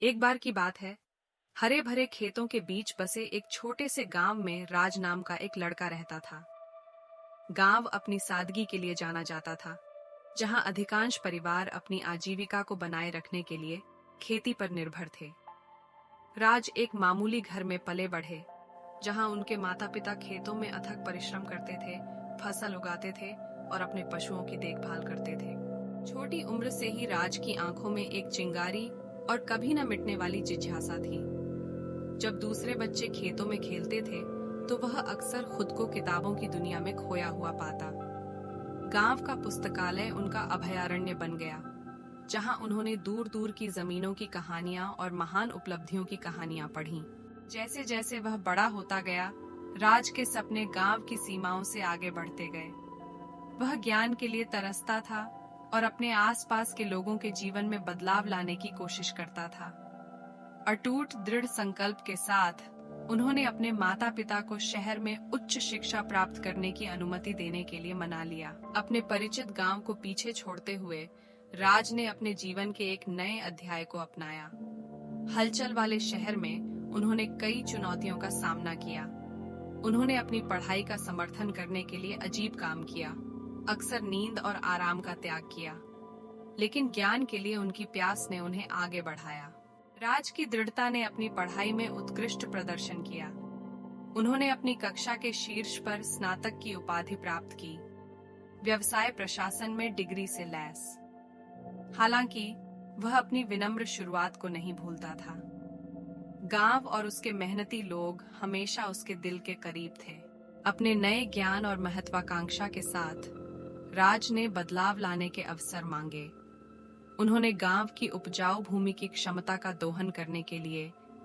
एक बार की बात है। हरे भरे खेतों के बीच बसे एक छोटे से गांव में राज नाम का एक लड़का रहता था। गांव अपनी सादगी के लिए जाना जाता था, जहां अधिकांश परिवार अपनी आजीविका को बनाए रखने के लिए खेती पर निर्भर थे। राज एक मामूली घर में पले बढ़े, जहां उनके माता पिता खेतों में अथक परिश्रम करते थे, फसल उगाते थे और अपने पशुओं की देखभाल करते थे। छोटी उम्र से ही राज की आंखों में एक चिंगारी और कभी न मिटने वाली जिज्ञासा थी। जब दूसरे बच्चे खेतों में खेलते थे, तो वह अक्सर खुद को किताबों की दुनिया में खोया हुआ पाता। गांव का पुस्तकालय उनका अभयारण्य बन गया, जहां उन्होंने दूर दूर की जमीनों की कहानियां और महान उपलब्धियों की कहानियां पढ़ीं। जैसे जैसे वह बड़ा होता गया, राज के सपने गांव की सीमाओं से आगे बढ़ते गए। वह ज्ञान के लिए तरसता था और अपने आसपास के लोगों के जीवन में बदलाव लाने की कोशिश करता था। अटूट दृढ़ संकल्प के साथ उन्होंने अपने माता पिता को शहर में उच्च शिक्षा प्राप्त करने की अनुमति देने के लिए मना लिया। अपने परिचित गांव को पीछे छोड़ते हुए राज ने अपने जीवन के एक नए अध्याय को अपनाया। हलचल वाले शहर में उन्होंने कई चुनौतियों का सामना किया। उन्होंने अपनी पढ़ाई का समर्थन करने के लिए अजीब काम किया, अक्सर नींद और आराम का त्याग किया, लेकिन ज्ञान के लिए उनकी प्यास ने उन्हें आगे बढ़ाया। राज की दृढ़ता ने अपनी पढ़ाई में उत्कृष्ट प्रदर्शन किया। उन्होंने अपनी कक्षा के शीर्ष पर स्नातक की उपाधि प्राप्त की, व्यवसाय प्रशासन में डिग्री से लैस। हालांकि वह अपनी विनम्र शुरुआत को नहीं भूलता था। गांव और उसके मेहनती लोग हमेशा उसके दिल के करीब थे। अपने नए ज्ञान और महत्वाकांक्षा के साथ राज ने बदलाव लाने के अवसर मांगे। उन्होंने गांव की उपजाऊ भूमि की क्षमता का दोहन करने के लिए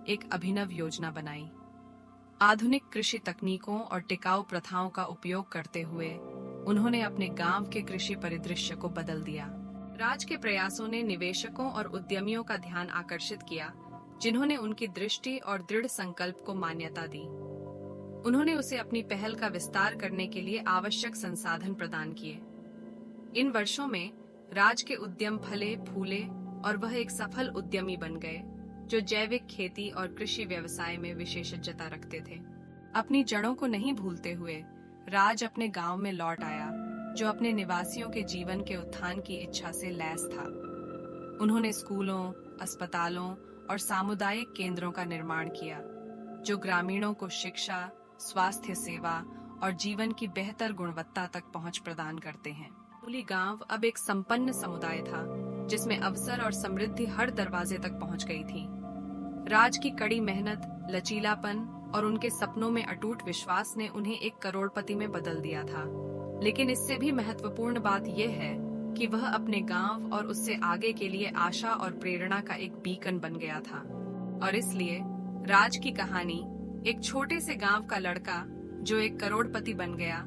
एक अभिनव योजना बनाई। आधुनिक कृषि तकनीकों और टिकाऊ प्रथाओं का उपयोग करते हुए उन्होंने अपने गांव के कृषि परिदृश्य को बदल दिया। राज के प्रयासों ने निवेशकों और उद्यमियों का ध्यान आकर्षित किया, जिन्होंने उनकी दृष्टि और दृढ़ संकल्प को मान्यता दी। उन्होंने उसे अपनी पहल का विस्तार करने के लिए आवश्यक संसाधन प्रदान किए। इन वर्षों में राज के उद्यम फले फूले और वह एक सफल उद्यमी बन गए, जो जैविक खेती और कृषि व्यवसाय में विशेषज्ञता रखते थे। अपनी जड़ों को नहीं भूलते हुए राज अपने गांव में लौट आया, जो अपने निवासियों के जीवन के उत्थान की इच्छा से लैस था। उन्होंने स्कूलों, अस्पतालों और सामुदायिक केंद्रों का निर्माण किया, जो ग्रामीणों को शिक्षा, स्वास्थ्य सेवा और जीवन की बेहतर गुणवत्ता तक पहुंच प्रदान करते हैं। मूली गांव अब एक संपन्न समुदाय था, जिसमें अवसर और समृद्धि हर दरवाजे तक पहुंच गई थी। राज की कड़ी मेहनत, लचीलापन और उनके सपनों में अटूट विश्वास ने उन्हें एक करोड़पति में बदल दिया था। लेकिन इससे भी महत्वपूर्ण बात यह है कि वह अपने गांव और उससे आगे के लिए आशा और प्रेरणा का एक बीकन बन गया था। और इसलिए राज की कहानी, एक छोटे से गांव का लड़का जो एक करोड़पति बन गया,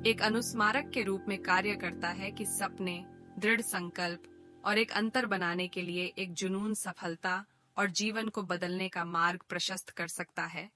एक अनुस्मारक के रूप में कार्य करता है कि सपने, दृढ़ संकल्प और एक अंतर बनाने के लिए एक जुनून सफलता और जीवन को बदलने का मार्ग प्रशस्त कर सकता है।